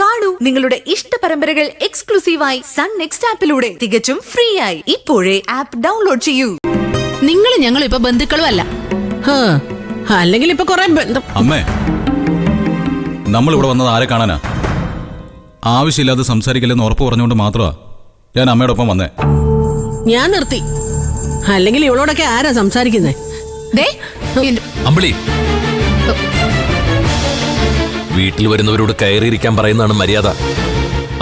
കാണൂ നിങ്ങളുടെ ഇഷ്ട പരമ്പരകൾ എക്സ്ക്ലൂസീവായി സൺ നെക്സ്റ്റ് ആപ്പിലൂടെ തികച്ചും ഫ്രീ ആയി. ഇപ്പോഴേ ആപ്പ് ഡൗൺലോഡ് ചെയ്യൂ. നിങ്ങൾ ഞങ്ങൾ ഇപ്പൊ ബന്ധുക്കളും അല്ല. അല്ലെങ്കിൽ ഇപ്പൊ കുറെ ബന്ധം. അമ്മേ, നമ്മൾ ഇവിടെ വന്നത് ആരെ കാണാനാ? ആവശ്യമില്ലാതെ സംസാരിക്കില്ലെന്ന് ഉറപ്പ് പറഞ്ഞുകൊണ്ട് മാത്രമാ ഞാൻ അമ്മയുടെ ഒപ്പം വന്നേ. ഞാൻ നിർത്തി. അല്ലെങ്കിൽ ഇവളോടൊക്കെ ആരാ സംസാരിക്കുന്നേ? അമ്പിളി, വീട്ടിൽ വരുന്നവരോട് കയറിയിരിക്കാൻ പറയുന്നതാണ് മര്യാദ.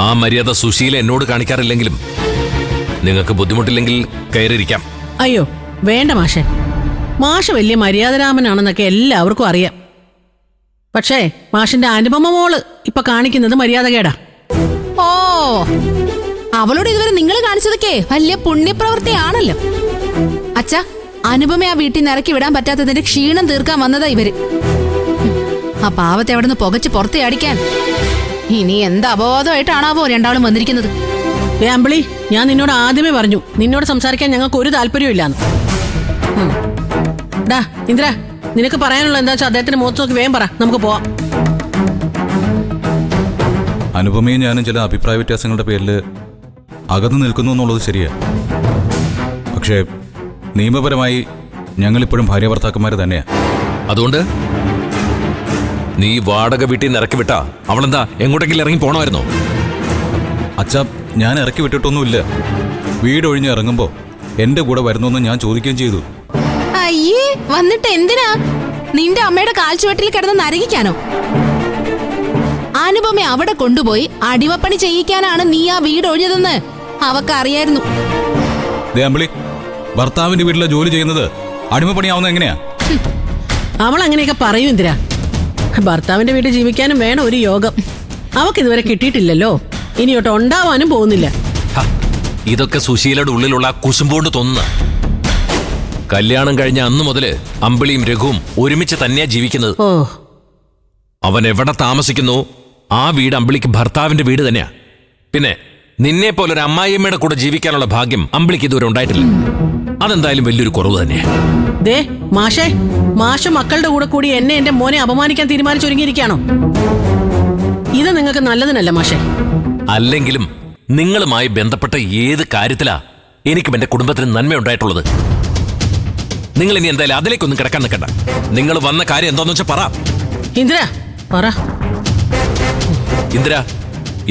ആ മര്യാദ സുശീല എന്നോട് കാണിക്കാറില്ലെങ്കിലും നിങ്ങൾക്ക് ബുദ്ധിമുട്ടില്ലെങ്കിൽ കയറിയിരിക്കാം. അയ്യോ വേണ്ട മാഷെ. മാഷ് വലിയ മര്യാദരാമനാണെന്നൊക്കെ എല്ലാവർക്കും അറിയാം. പക്ഷേ മാഷിന്റെ അനുപമ മോള് ഇപ്പൊ കാണിക്കുന്നത് മര്യാദകേടാ. ഓ, അവളോട് ഇതുവരെ നിങ്ങൾ കാണിച്ചതൊക്കെ വലിയ പുണ്യപ്രവൃത്തിയാണല്ലോ. അച്ഛാ, അനുപമ ആ വീട്ടിൽ നിന്ന് ഇറക്കി വിടാൻ പറ്റാത്തതിന്റെ ക്ഷീണം തീർക്കാൻ വന്നതാ ഇവര്. ആ പാവത്തെ അവിടെ നിന്ന് പുകച്ച് പുറത്ത് അടിക്കാൻ ഇനി എന്ത് അബോധമായിട്ടാണാവോ രണ്ടാളും വന്നിരിക്കുന്നത്. അമ്പിളി, ഞാൻ നിന്നോട് ആദ്യമേ പറഞ്ഞു നിന്നോട് സംസാരിക്കാൻ ഞങ്ങൾക്ക് ഒരു താല്പര്യവും ഇല്ലാന്ന്. ഡാ ഇന്ദ്ര, നിനക്ക് പറയാനുള്ള എന്താ വെച്ചാൽ അദ്ദേഹത്തിന് മുഖത്ത് നോക്കി വേഗം പറ, നമുക്ക് പോവാം. അനുപമയും ഞാനും ചില അഭിപ്രായ വ്യത്യാസങ്ങളുടെ പേരിൽ അകന്നു നിൽക്കുന്നു എന്നുള്ളത് ശരിയാ. പക്ഷേ നിയമപരമായി ഞങ്ങളിപ്പോഴും ഭാര്യ ഭർത്താക്കന്മാർ തന്നെയാ. അതുകൊണ്ട് നീ വാടക വീട്ടിൽ നിന്ന് ഇറക്കി വിട്ടാ അവളെന്താ എങ്ങോട്ടെങ്കിലും ഇറങ്ങി പോണമായിരുന്നോ? അച്ഛാ, ഞാൻ ഇറക്കി വിട്ടിട്ടൊന്നുമില്ല. വീടൊഴിഞ്ഞ് ഇറങ്ങുമ്പോൾ എന്റെ കൂടെ വരുന്നോന്ന് ഞാൻ ചോദിക്കുകയും ചെയ്തു. അയ്യേ, വന്നിട്ട് എന്തിനാ? നിന്റെ അമ്മയുടെ കാൽച്ചുവട്ടിൽ കിടന്ന് നരകിക്കാനോ? അനുപമ അവിടെ കൊണ്ടുപോയി അടിമപ്പണി ചെയ്യിക്കാനാണ് നീ ആ വീട് ഒഴിഞ്ഞതെന്ന് അവക്ക് അറിയായിരുന്നു. അമ്പിളി, ഭർത്താവിന്റെ വീട്ടിലെ ജോലി ചെയ്യുന്നത് അടിമപ്പണിയാവുന്നത് എങ്ങനെയാ? അവൾ അങ്ങനെയൊക്കെ പറയും ഇന്ദിര. ഭർത്താവിന്റെ വീട്ടിൽ ജീവിക്കാനും വേണം ഒരു യോഗം. അവക്ക് ഇതുവരെ കിട്ടിയിട്ടില്ലല്ലോ, ഇനിയോട്ട് ഉണ്ടാവാനും പോകുന്നില്ല. ഇതൊക്കെ സുശീലയുടെ ഉള്ളിലുള്ള കുശുമ്പോണ്ട് തോന്നുന്ന. കല്യാണം കഴിഞ്ഞ അന്നു മുതല് അമ്പിളിയും രഘുവും ഒരുമിച്ച് തന്നെയാ ജീവിക്കുന്നത്. ഓ, അവൻ എവിടെ താമസിക്കുന്നു ആ വീട് അമ്പിളിക്ക് ഭർത്താവിന്റെ വീട് തന്നെയാ. പിന്നെ നിന്നെ പോലൊരു അമ്മായിയമ്മയുടെ കൂടെ ജീവിക്കാനുള്ള ഭാഗ്യം അമ്പിളിക്ക് ഇതുവരെ ഉണ്ടായിട്ടില്ല. അതെന്തായാലും വലിയൊരു കുറവ് തന്നെയാ. ദേ മാഷേ, മാഷ് മക്കളുടെ കൂടെ കൂടി എന്നെ എന്റെ മോനെ അപമാനിക്കാൻ തീരുമാനിച്ചൊരുങ്ങിയിരിക്കുകയാണോ? ഇത് നിങ്ങൾക്ക് നല്ലതിനല്ല മാഷേ. അല്ലെങ്കിലും നിങ്ങളുമായി ബന്ധപ്പെട്ട ഏത് കാര്യത്തിലാ എനിക്കും എന്റെ കുടുംബത്തിന് നന്മയുണ്ടായിട്ടുള്ളത്? നിങ്ങൾ ഇനി എന്തായാലും അതിലേക്കൊന്നും കിടക്കാൻ നിൽക്കണ്ട. നിങ്ങൾ വന്ന കാര്യം എന്താന്ന് വെച്ചാൽ പറ. ഇന്ദിര പറ. ഇന്ദിര,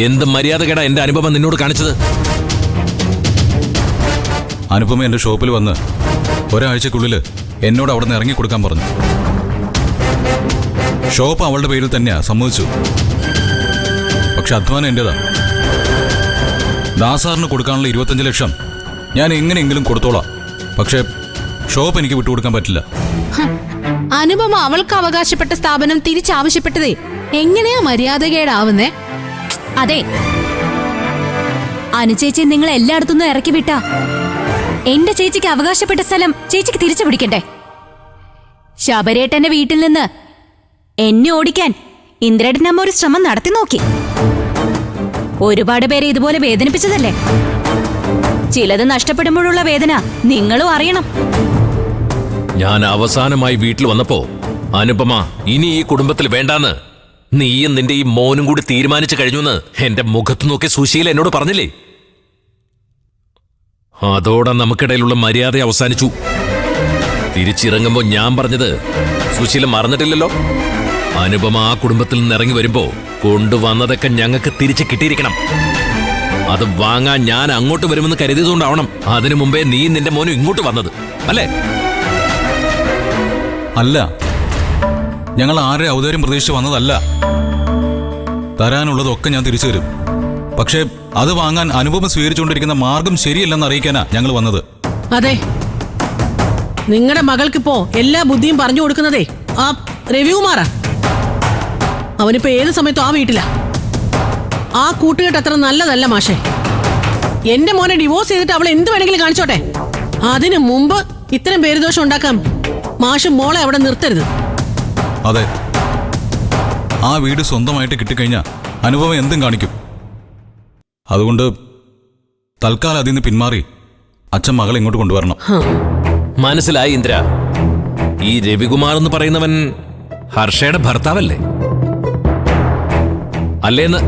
എന്ത് മര്യാദകേടാ എന്റെ അനുഭവം നിന്നോട് കാണിച്ചത്? അനുപമ എന്റെ ഷോപ്പിൽ വന്ന് ഒരാഴ്ചക്കുള്ളിൽ എന്നോട് അവിടെ നിന്ന് ഇറങ്ങിക്കൊടുക്കാൻ പറഞ്ഞു. ഷോപ്പ് അവളുടെ പേരിൽ തന്നെയാ, സമ്മതിച്ചു. പക്ഷെ അധ്വാനം എന്റേതാ. ദാസാറിന് കൊടുക്കാനുള്ള 25 ലക്ഷം ഞാൻ എങ്ങനെയെങ്കിലും കൊടുത്തോളാം. പക്ഷെ ഷോപ്പ് എനിക്ക് വിട്ടുകൊടുക്കാൻ പറ്റില്ല. അനുപമ അവൾക്ക് അവകാശപ്പെട്ട സ്ഥാപനം തിരിച്ചാവശ്യപ്പെട്ടതേ എങ്ങനെയാ മര്യാദകേടാവുന്നേ? അതെ, അനുചേച്ചി നിങ്ങൾ എല്ലായിടത്തുനിന്നും ഇറക്കി വിട്ടാ എന്റെ ചേച്ചിക്ക് അവകാശപ്പെട്ട സ്ഥലം ചേച്ചിക്ക് തിരിച്ചു പിടിക്കണ്ടേ? ശബരേട്ടന്റെ വീട്ടിൽ നിന്ന് എന്നെ ഓടിക്കാൻ ഇന്ദ്രേട്ടനമ്മ ഒരു ശ്രമം നടത്തി നോക്കി. ഒരുപാട് പേരെ ഇതുപോലെ വേദനിപ്പിച്ചതല്ലേ? ചിലത് നഷ്ടപ്പെടുമ്പോഴുള്ള വേദന നിങ്ങളും അറിയണം. ഞാൻ അവസാനമായി വീട്ടിൽ വന്നപ്പോ അനുപമ ഇനി ഈ കുടുംബത്തിൽ വേണ്ടാന്ന് നീയും നിന്റെ ഈ മോനും കൂടി തീരുമാനിച്ചു കഴിഞ്ഞുവെന്ന് എന്റെ മുഖത്ത് നോക്കി സുശീല എന്നോട് പറഞ്ഞില്ലേ? അതോടെ നമുക്കിടയിലുള്ള മര്യാദ അവസാനിച്ചു. തിരിച്ചിറങ്ങുമ്പോ ഞാൻ പറഞ്ഞത് സുശീല മറന്നിട്ടില്ലല്ലോ. അനുപമ ആ കുടുംബത്തിൽ നിന്ന് ഇറങ്ങി വരുമ്പോ കൊണ്ടുവന്നതൊക്കെ ഞങ്ങൾക്ക് തിരിച്ചു കിട്ടിയിരിക്കണം. അത് വാങ്ങാൻ ഞാൻ അങ്ങോട്ട് വരുമെന്ന് കരുതിയതുകൊണ്ടാവണം അതിനു മുമ്പേ നീ നിന്റെ മോനും ഇങ്ങോട്ട് വന്നത്, അല്ലേ? അല്ല, ഞങ്ങൾ ആരെ ഔദാര്യം പ്രതീക്ഷിച്ച് വന്നതല്ല. തരാനുള്ളതൊക്കെ ഞാൻ തിരിച്ചു തരും. പക്ഷേ അത് വാങ്ങാൻ അനുപമ സ്വീകരിച്ചുകൊണ്ടിരിക്കുന്ന മാർഗം ശരിയല്ലെന്ന് അറിയിക്കാനാ ഞങ്ങൾ വന്നത്. അതെ, നിങ്ങളുടെ മകൾക്കിപ്പോ എല്ലാ ബുദ്ധിയും പറഞ്ഞു കൊടുക്കുന്നതേ ആ രവികുമാറാ. അവനിപ്പോ ഏത് സമയത്തും ആ വീട്ടിലാ. ആ കൂട്ടുകെട്ട് അത്ര നല്ലതല്ല മാഷേ. എന്റെ മോനെ ഡിവോഴ്സ് ചെയ്തിട്ട് അവൾ എന്ത് വേണമെങ്കിലും കാണിച്ചോട്ടെ. അതിനു മുമ്പ് ഇത്തരം പേരുദോഷം ഉണ്ടാക്കാം മാഷ് മോളെ അവിടെ നിർത്തരുത്. അതെ, ആ വീട് സ്വന്തമായിട്ട് കിട്ടിക്കഴിഞ്ഞാൽ അനുപമ എന്തും കാണിക്കും. അതുകൊണ്ട് തൽക്കാലം അതിൽ നിന്ന് പിന്മാറി അച്ഛൻ മകളെ ഇങ്ങോട്ട് കൊണ്ടുവരണം. മനസ്സിലായി ഇന്ദ്ര. ഈ രവികുമാർ എന്ന് പറയുന്നവൻ ഹർഷയുടെ ഭർത്താവല്ലേ? അല്ലേന്ന്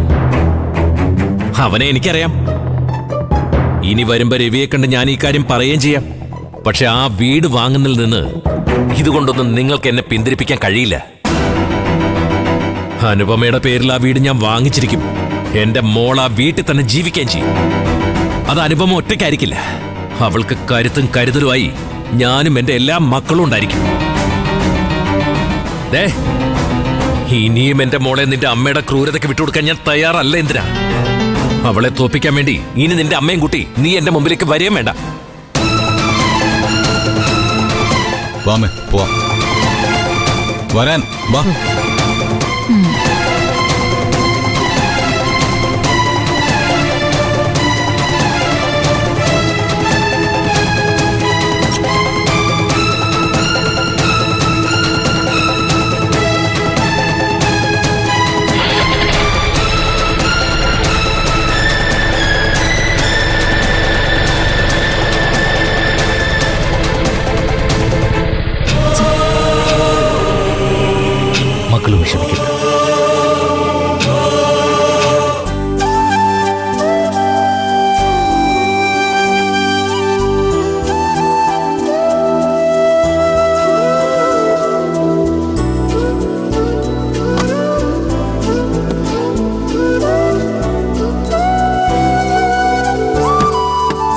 അവനെ എനിക്കറിയാം. ഇനി വരുമ്പോ രവിയെ കണ്ട് ഞാൻ ഈ കാര്യം പറയുകയും ചെയ്യാം. പക്ഷെ ആ വീട് വാങ്ങുന്നതിൽ നിന്ന് ഇതുകൊണ്ടൊന്നും നിങ്ങൾക്ക് എന്നെ പിന്തിരിപ്പിക്കാൻ കഴിയില്ല. അനുപമയുടെ പേരിൽ ആ വീട് ഞാൻ വാങ്ങിച്ചിരിക്കും. എന്റെ മോൾ ആ വീട്ടിൽ തന്നെ ജീവിക്കുകയും ചെയ്യും. അത് അനുപമ ഒറ്റയ്ക്കായിരിക്കില്ല. അവൾക്ക് കരുത്തും കരുതലുമായി ഞാനും എന്റെ എല്ലാ മക്കളും ഉണ്ടായിരിക്കും. ഇനിയും എന്റെ മോളെ നിന്റെ അമ്മയുടെ ക്രൂരതയ്ക്ക് വിട്ടുകൊടുക്കാൻ ഞാൻ തയ്യാറല്ല. എന്തിനാ? അവളെ തോപ്പിക്കാൻ വേണ്ടി ഇനി നിന്റെ അമ്മയും കുട്ടി നീ എന്റെ മുമ്പിലേക്ക് വരികയും വേണ്ട. വാമേ പോവാം. വരാൻ വാ. മക്കളും വിഷമിക്കില്ല.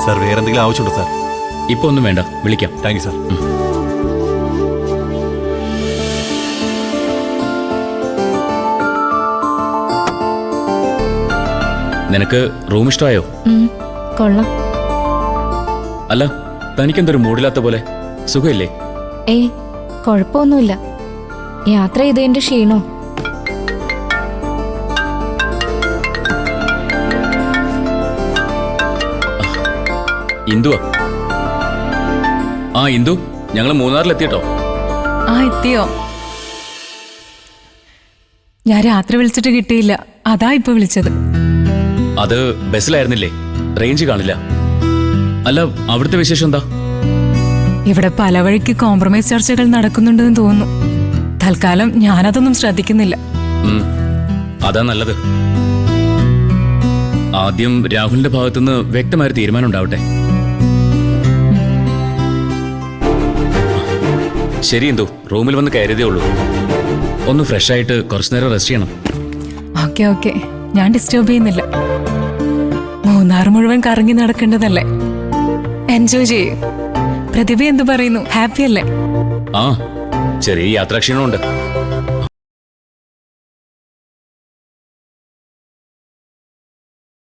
സാർ വേറെ എന്തെങ്കിലും ആവശ്യമുണ്ടോ സാർ? ഇപ്പൊ ഒന്നും വേണ്ട, വിളിക്കാം. Thank you sir. നിനക്ക് റൂം ഇഷ്ടമായോ? കൊള്ളാം. അല്ല, തനിക്കെന്തൊരു മൂടില്ലാത്ത പോലെ. സുഖമില്ലേ? ഏയ് കുഴപ്പമൊന്നുമില്ല. യാത്ര ചെയ്തതിന്റെ ക്ഷീണോ? ഇന്ദുവാ? ആ ഇന്ദു, ഞങ്ങൾ മൂന്നാറിലെത്തിട്ടോ. ആ എത്തിയോ? ഞാൻ രാത്രി വിളിച്ചിട്ട് കിട്ടിയില്ല, അതാ ഇപ്പൊ വിളിച്ചത്. അത് ബസ്സിലായിരുന്നില്ലേ, റേഞ്ച് കാണില്ല. അല്ല, അവിടുത്തെ വിശേഷം എന്താ? ഇവിടെ പല വഴിക്ക് കോംപ്രമൈസ് ചർച്ചകൾ നടക്കുന്നുണ്ടെന്ന് തോന്നുന്നു. തൽക്കാലം ഞാനതൊന്നും ശ്രദ്ധിക്കുന്നില്ല. അതാ നല്ലത്. ആദ്യം രാഹുലിന്റെ ഭാഗത്തുനിന്ന് വ്യക്തമായ തീരുമാനം ഉണ്ടാവട്ടെ. ശരി ഇന്ദു, റൂമിൽ വന്ന് കയറിയതേ ഉള്ളൂ. ഒന്ന് ഫ്രഷ് ആയിട്ട് കുറച്ചു നേരം റെസ്റ്റ് ചെയ്യണം. ഓക്കെ ഓക്കെ, ഞാൻ ഡിസ്റ്റർബ് ചെയ്യുന്നില്ല. മൂന്നാർ മുഴുവൻ കറങ്ങി നടക്കേണ്ടതല്ലേ? എൻജോയ് ചെയ്യൂ. പ്രതിഭ എന്തു പറയുന്നു? ഹാപ്പി അല്ലേ? ആ, ചെറിയ യാത്രാക്ഷീണമുണ്ട്.